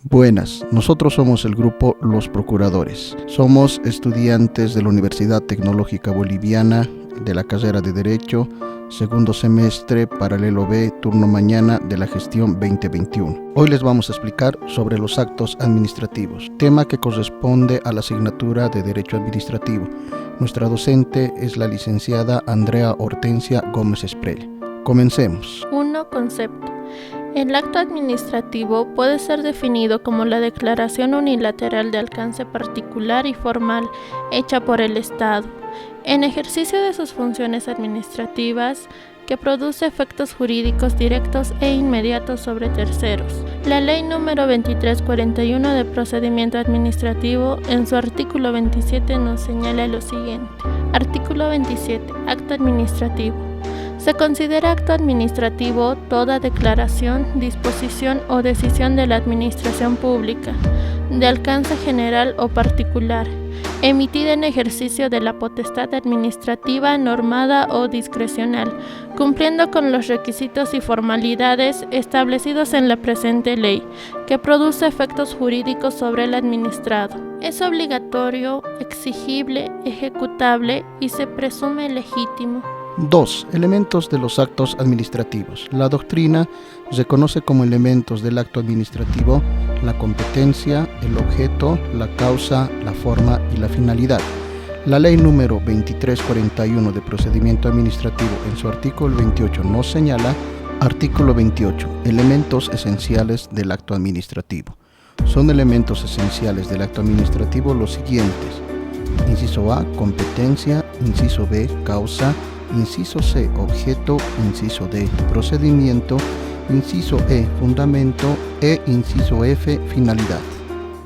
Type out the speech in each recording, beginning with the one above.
Buenas, nosotros somos el grupo Los Procuradores. Somos estudiantes de la Universidad Tecnológica Boliviana de la carrera de Derecho, segundo semestre, paralelo B, turno mañana de la gestión 2021. Hoy les vamos a explicar sobre los actos administrativos, tema que corresponde a la asignatura de Derecho Administrativo. Nuestra docente es la licenciada Andrea Hortensia Gómez Esprell. Comencemos. 1. Concepto. El acto administrativo puede ser definido como la declaración unilateral de alcance particular y formal hecha por el Estado, en ejercicio de sus funciones administrativas, que produce efectos jurídicos directos e inmediatos sobre terceros. La Ley número 2341 de Procedimiento Administrativo, en su artículo 27, nos señala lo siguiente. Artículo 27. Acto administrativo. Se considera acto administrativo toda declaración, disposición o decisión de la administración pública, de alcance general o particular, emitida en ejercicio de la potestad administrativa normada o discrecional, cumpliendo con los requisitos y formalidades establecidos en la presente ley, que produce efectos jurídicos sobre el administrado. Es obligatorio, exigible, ejecutable y se presume legítimo. 2. Elementos de los actos administrativos. La doctrina reconoce como elementos del acto administrativo la competencia, el objeto, la causa, la forma y la finalidad. La Ley número 2341 de Procedimiento Administrativo, en su artículo 28, nos señala, artículo 28, elementos esenciales del acto administrativo. Son elementos esenciales del acto administrativo los siguientes: inciso A, competencia; inciso B, causa; inciso C, objeto; inciso D, procedimiento; inciso E, fundamento; e inciso F, finalidad.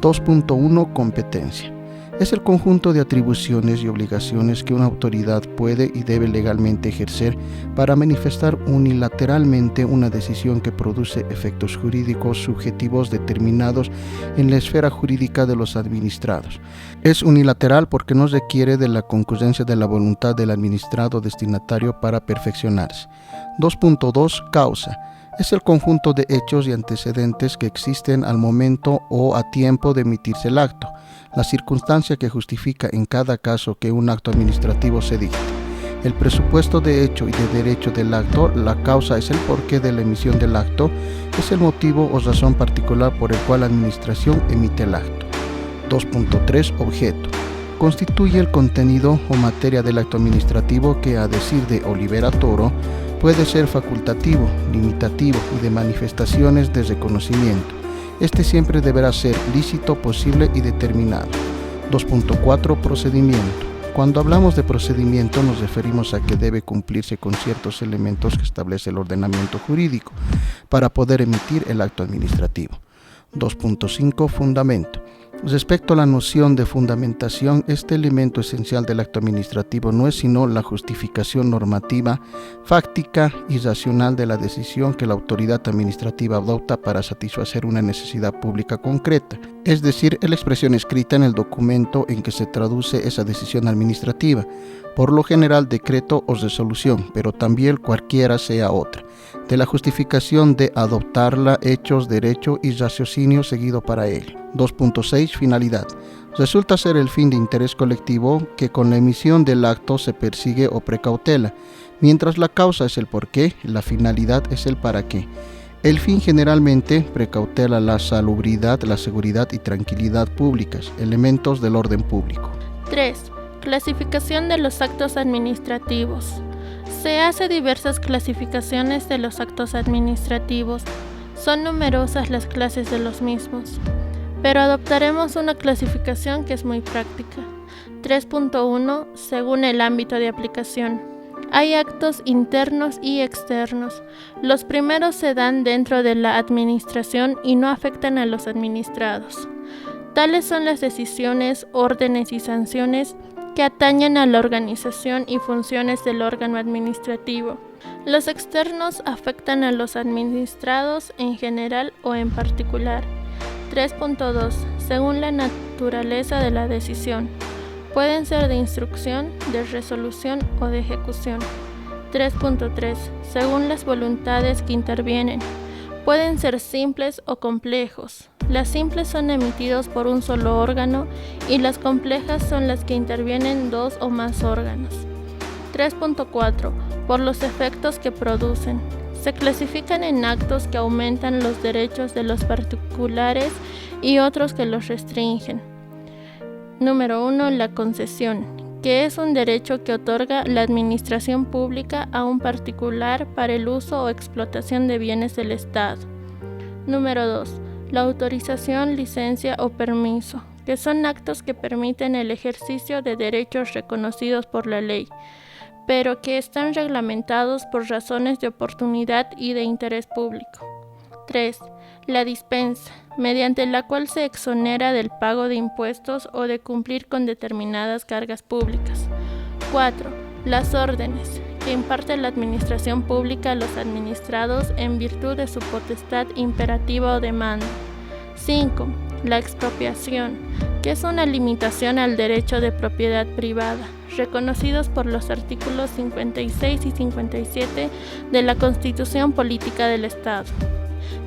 2.1. Competencia. Es el conjunto de atribuciones y obligaciones que una autoridad puede y debe legalmente ejercer para manifestar unilateralmente una decisión que produce efectos jurídicos subjetivos determinados en la esfera jurídica de los administrados. Es unilateral porque no requiere de la concurrencia de la voluntad del administrado destinatario para perfeccionarse. 2.2. Causa. Es el conjunto de hechos y antecedentes que existen al momento o a tiempo de emitirse el acto, la circunstancia que justifica en cada caso que un acto administrativo se dicte. El presupuesto de hecho y de derecho del acto. La causa es el porqué de la emisión del acto, es el motivo o razón particular por el cual la administración emite el acto. 2.3. Objeto. Constituye el contenido o materia del acto administrativo que, a decir de Olivera Toro, puede ser facultativo, limitativo y de manifestaciones de reconocimiento. Este siempre deberá ser lícito, posible y determinado. 2.4. Procedimiento. Cuando hablamos de procedimiento nos referimos a que debe cumplirse con ciertos elementos que establece el ordenamiento jurídico para poder emitir el acto administrativo. 2.5. Fundamento. Respecto a la noción de fundamentación, este elemento esencial del acto administrativo no es sino la justificación normativa, fáctica y racional de la decisión que la autoridad administrativa adopta para satisfacer una necesidad pública concreta, es decir, es la expresión escrita en el documento en que se traduce esa decisión administrativa, por lo general decreto o resolución, pero también cualquiera sea otra, de la justificación de adoptarla, hechos, derecho y raciocinio seguido para él. 2.6. Finalidad. Resulta ser el fin de interés colectivo que con la emisión del acto se persigue o precautela, mientras la causa es el porqué, la finalidad es el para qué. El fin generalmente precautela la salubridad, la seguridad y tranquilidad públicas, elementos del orden público. 3. Clasificación de los actos administrativos. Se hace diversas clasificaciones de los actos administrativos. Son numerosas las clases de los mismos, pero adoptaremos una clasificación que es muy práctica. 3.1. Según el ámbito de aplicación. Hay actos internos y externos. Los primeros se dan dentro de la administración y no afectan a los administrados. Tales son las decisiones, órdenes y sanciones que atañen a la organización y funciones del órgano administrativo. Los externos afectan a los administrados en general o en particular. 3.2. Según la naturaleza de la decisión. Pueden ser de instrucción, de resolución o de ejecución. 3.3. Según las voluntades que intervienen. Pueden ser simples o complejos. Las simples son emitidos por un solo órgano y las complejas son las que intervienen dos o más órganos. 3.4. Por los efectos que producen. Se clasifican en actos que aumentan los derechos de los particulares y otros que los restringen. Número 1. La concesión, que es un derecho que otorga la administración pública a un particular para el uso o explotación de bienes del Estado. Número 2. La autorización, licencia o permiso, que son actos que permiten el ejercicio de derechos reconocidos por la ley, pero que están reglamentados por razones de oportunidad y de interés público. 3. La dispensa, mediante la cual se exonera del pago de impuestos o de cumplir con determinadas cargas públicas. 4. Las órdenes, que imparte la administración pública a los administrados en virtud de su potestad imperativa o de mando. 5. La expropiación, que es una limitación al derecho de propiedad privada, reconocidos por los artículos 56 y 57 de la Constitución Política del Estado.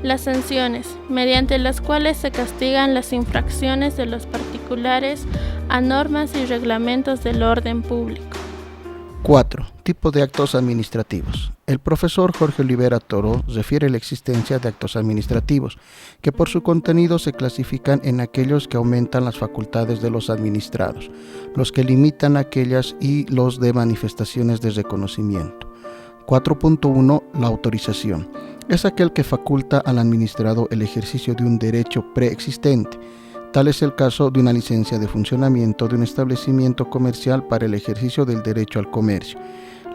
Las sanciones, mediante las cuales se castigan las infracciones de los particulares a normas y reglamentos del orden público. 4. Tipo de actos administrativos. El profesor Jorge Olivera Toro refiere la existencia de actos administrativos, que por su contenido se clasifican en aquellos que aumentan las facultades de los administrados, los que limitan aquellas y los de manifestaciones de reconocimiento. 4.1. La autorización. Es aquel que faculta al administrado el ejercicio de un derecho preexistente. Tal es el caso de una licencia de funcionamiento de un establecimiento comercial para el ejercicio del derecho al comercio,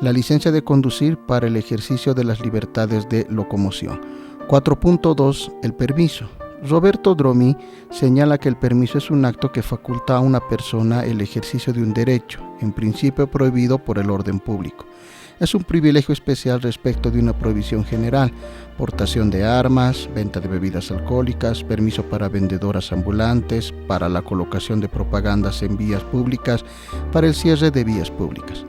la licencia de conducir para el ejercicio de las libertades de locomoción. 4.2. El permiso. Roberto Dromi señala que el permiso es un acto que faculta a una persona el ejercicio de un derecho, en principio prohibido por el orden público. Es un privilegio especial respecto de una prohibición general: portación de armas, venta de bebidas alcohólicas, permiso para vendedoras ambulantes, para la colocación de propagandas en vías públicas, para el cierre de vías públicas.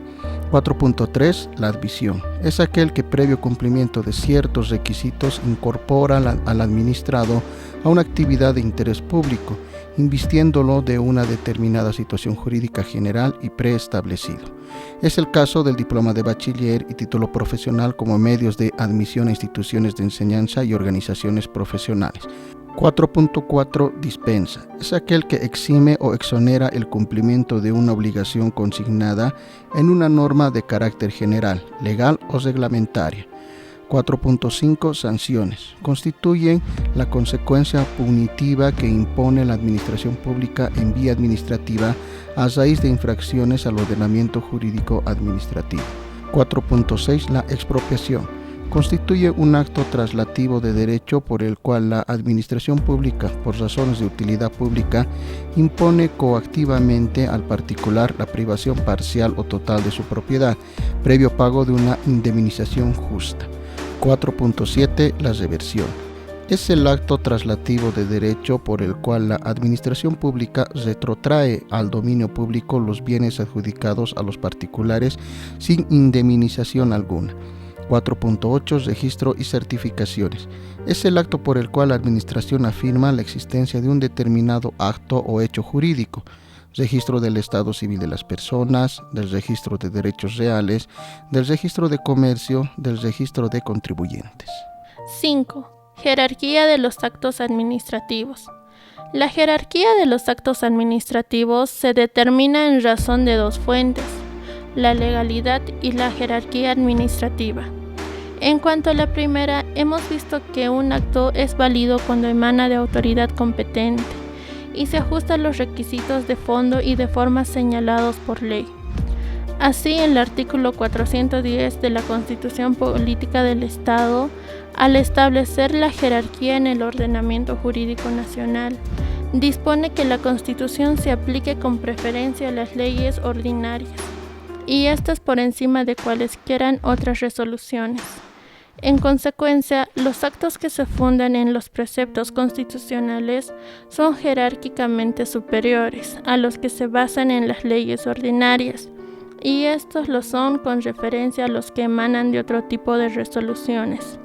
4.3. La admisión. Es aquel que previo cumplimiento de ciertos requisitos incorpora al administrado a una actividad de interés público, invistiéndolo de una determinada situación jurídica general y preestablecido. Es el caso del diploma de bachiller y título profesional como medios de admisión a instituciones de enseñanza y organizaciones profesionales. 4.4. Dispensa. Es aquel que exime o exonera el cumplimiento de una obligación consignada en una norma de carácter general, legal o reglamentaria. 4.5. Sanciones. Constituyen la consecuencia punitiva que impone la administración pública en vía administrativa a raíz de infracciones al ordenamiento jurídico administrativo. 4.6. La expropiación. Constituye un acto traslativo de derecho por el cual la administración pública, por razones de utilidad pública, impone coactivamente al particular la privación parcial o total de su propiedad, previo pago de una indemnización justa. 4.7. La reversión. Es el acto traslativo de derecho por el cual la administración pública retrotrae al dominio público los bienes adjudicados a los particulares sin indemnización alguna. 4.8. Registro y certificaciones. Es el acto por el cual la administración afirma la existencia de un determinado acto o hecho jurídico. Registro del estado civil de las personas, del registro de derechos reales, del registro de comercio, del registro de contribuyentes. 5. Jerarquía de los actos administrativos. La jerarquía de los actos administrativos se determina en razón de dos fuentes: la legalidad y la jerarquía administrativa. En cuanto a la primera, hemos visto que un acto es válido cuando emana de autoridad competente y se ajusta a los requisitos de fondo y de forma señalados por ley. Así, en el artículo 410 de la Constitución Política del Estado, al establecer la jerarquía en el ordenamiento jurídico nacional, dispone que la Constitución se aplique con preferencia a las leyes ordinarias, y estas por encima de cualesquieran otras resoluciones. En consecuencia, los actos que se fundan en los preceptos constitucionales son jerárquicamente superiores a los que se basan en las leyes ordinarias, y estos lo son con referencia a los que emanan de otro tipo de resoluciones.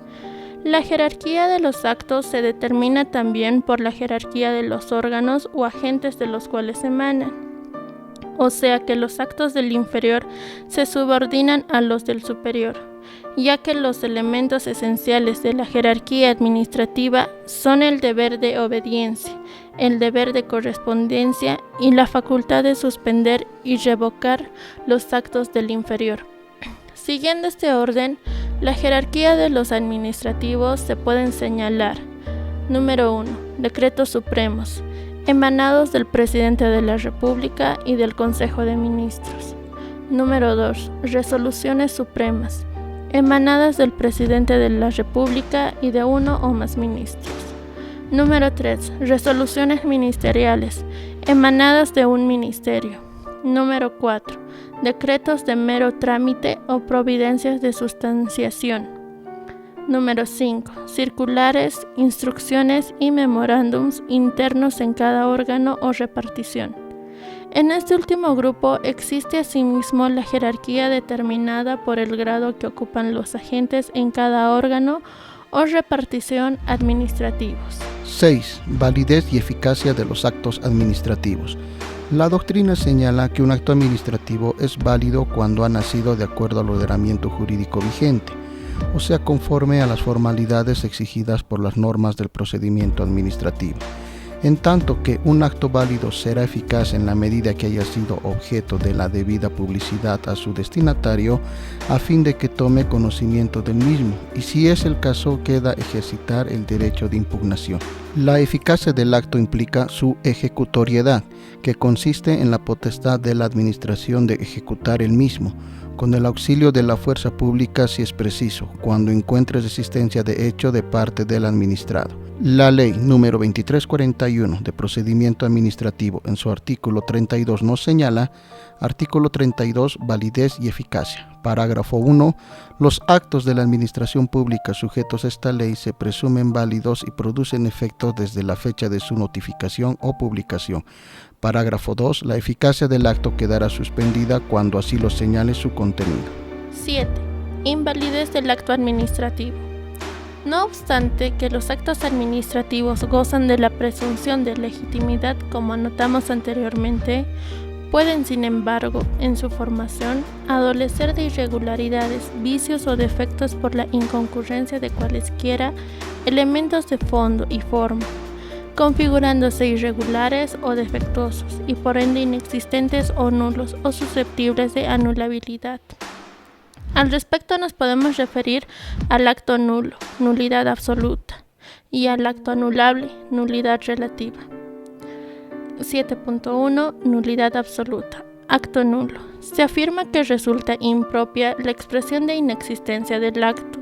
La jerarquía de los actos se determina también por la jerarquía de los órganos o agentes de los cuales emanan. O sea que los actos del inferior se subordinan a los del superior, ya que los elementos esenciales de la jerarquía administrativa son el deber de obediencia, el deber de correspondencia y la facultad de suspender y revocar los actos del inferior. Siguiendo este orden, la jerarquía de los administrativos se pueden señalar. Número 1. Decretos supremos, emanados del Presidente de la República y del Consejo de Ministros. Número 2. Resoluciones supremas, emanadas del Presidente de la República y de uno o más ministros. Número 3. Resoluciones ministeriales, emanadas de un ministerio. Número 4. Decretos de mero trámite o providencias de sustanciación. Número 5. Circulares, instrucciones y memorándums internos en cada órgano o repartición. En este último grupo existe asimismo la jerarquía determinada por el grado que ocupan los agentes en cada órgano o repartición administrativos. 6. Validez y eficacia de los actos administrativos. La doctrina señala que un acto administrativo es válido cuando ha nacido de acuerdo al ordenamiento jurídico vigente, o sea, conforme a las formalidades exigidas por las normas del procedimiento administrativo. En tanto que un acto válido será eficaz en la medida que haya sido objeto de la debida publicidad a su destinatario, a fin de que tome conocimiento del mismo, y si es el caso, queda ejercitar el derecho de impugnación. La eficacia del acto implica su ejecutoriedad, que consiste en la potestad de la administración de ejecutar el mismo, con el auxilio de la fuerza pública si es preciso, cuando encuentre resistencia de hecho de parte del administrado. La ley número 2341 de procedimiento administrativo en su artículo 32 nos señala: artículo 32, validez y eficacia. Parágrafo 1. Los actos de la administración pública sujetos a esta ley se presumen válidos y producen efecto desde la fecha de su notificación o publicación. Parágrafo 2. La eficacia del acto quedará suspendida cuando así lo señale su contenido. 7. Invalidez del acto administrativo. No obstante que los actos administrativos gozan de la presunción de legitimidad, como anotamos anteriormente, pueden, sin embargo, en su formación, adolecer de irregularidades, vicios o defectos por la inconcurrencia de cualesquiera elementos de fondo y forma, configurándose irregulares o defectuosos y por ende inexistentes o nulos o susceptibles de anulabilidad. Al respecto nos podemos referir al acto nulo, nulidad absoluta, y al acto anulable, nulidad relativa. 7.1. Nulidad absoluta. Acto nulo. Se afirma que resulta impropia la expresión de inexistencia del acto,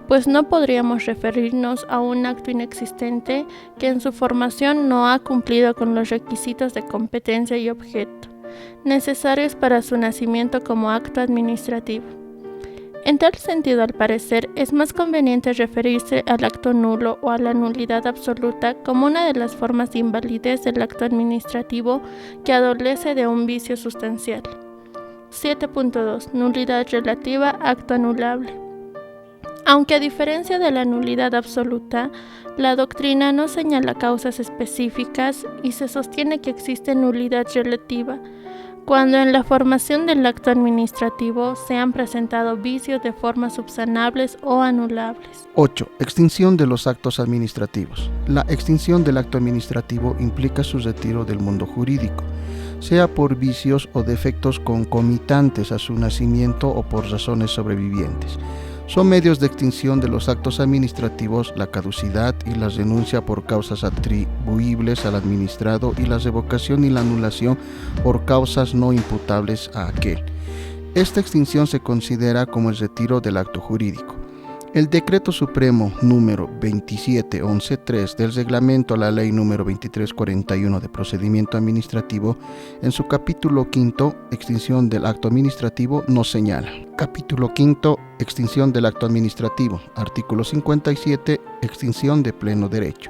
pues no podríamos referirnos a un acto inexistente que en su formación no ha cumplido con los requisitos de competencia y objeto, necesarios para su nacimiento como acto administrativo. En tal sentido, al parecer, es más conveniente referirse al acto nulo o a la nulidad absoluta como una de las formas de invalidez del acto administrativo que adolece de un vicio sustancial. 7.2. Nulidad relativa, acto anulable. Aunque a diferencia de la nulidad absoluta, la doctrina no señala causas específicas y se sostiene que existe nulidad relativa, cuando en la formación del acto administrativo se han presentado vicios de formas subsanables o anulables. 8. Extinción de los actos administrativos. La extinción del acto administrativo implica su retiro del mundo jurídico, sea por vicios o defectos concomitantes a su nacimiento o por razones sobrevivientes. Son medios de extinción de los actos administrativos la caducidad y la renuncia por causas atribuibles al administrado y la revocación y la anulación por causas no imputables a aquel. Esta extinción se considera como el retiro del acto jurídico. El Decreto Supremo número 27.11.3 del Reglamento a la Ley número 2341 de Procedimiento Administrativo, en su capítulo 5, Extinción del Acto Administrativo, nos señala. Capítulo 5, Extinción del Acto Administrativo. Artículo 57, Extinción de pleno derecho.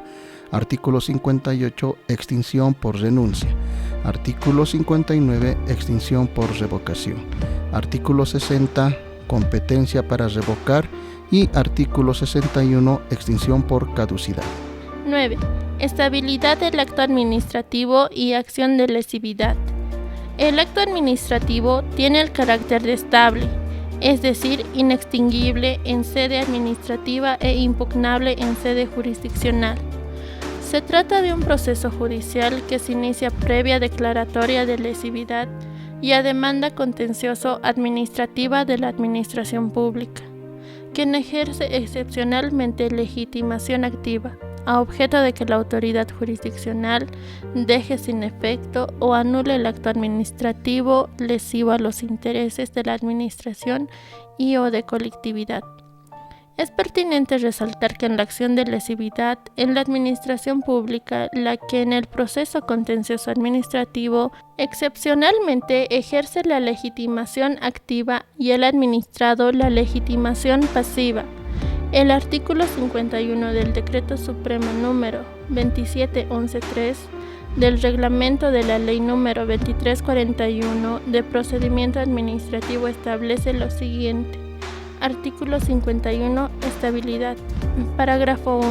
Artículo 58, extinción por renuncia. Artículo 59, extinción por revocación. Artículo 60, competencia para revocar Y artículo 61, extinción por caducidad. 9. Estabilidad del acto administrativo y acción de lesividad. El acto administrativo tiene el carácter de estable, es decir, inextinguible en sede administrativa e impugnable en sede jurisdiccional. Se trata de un proceso judicial que se inicia previa declaratoria de lesividad y a demanda contencioso administrativa de la administración pública, quien ejerce excepcionalmente legitimación activa, a objeto de que la autoridad jurisdiccional deje sin efecto o anule el acto administrativo lesivo a los intereses de la administración y o de colectividad. Es pertinente resaltar que en la acción de lesividad en la administración pública, la que en el proceso contencioso administrativo excepcionalmente ejerce la legitimación activa y el administrado la legitimación pasiva. El artículo 51 del Decreto Supremo número 27113 del Reglamento de la Ley número 2341 de Procedimiento Administrativo establece lo siguiente. Artículo 51. Estabilidad. Parágrafo 1.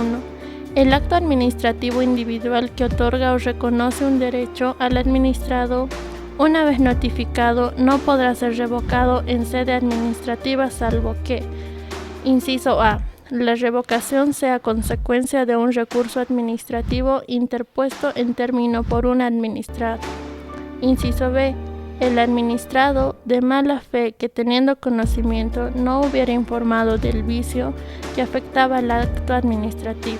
El acto administrativo individual que otorga o reconoce un derecho al administrado, una vez notificado, no podrá ser revocado en sede administrativa salvo que, inciso A, la revocación sea consecuencia de un recurso administrativo interpuesto en término por un administrado. Inciso B, el administrado de mala fe que teniendo conocimiento no hubiera informado del vicio que afectaba el acto administrativo.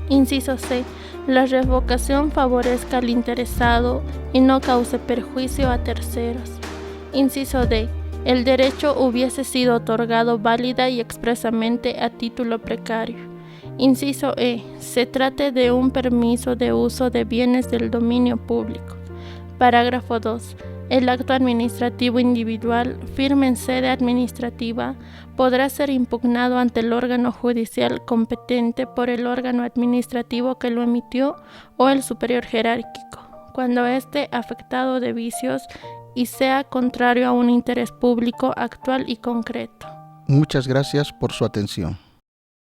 Inciso C, la revocación favorezca al interesado y no cause perjuicio a terceros. Inciso D, el derecho hubiese sido otorgado válida y expresamente a título precario. Inciso E, se trate de un permiso de uso de bienes del dominio público. Parágrafo 2. El acto administrativo individual, firme en sede administrativa, podrá ser impugnado ante el órgano judicial competente por el órgano administrativo que lo emitió o el superior jerárquico, cuando esté afectado de vicios y sea contrario a un interés público actual y concreto. Muchas gracias por su atención.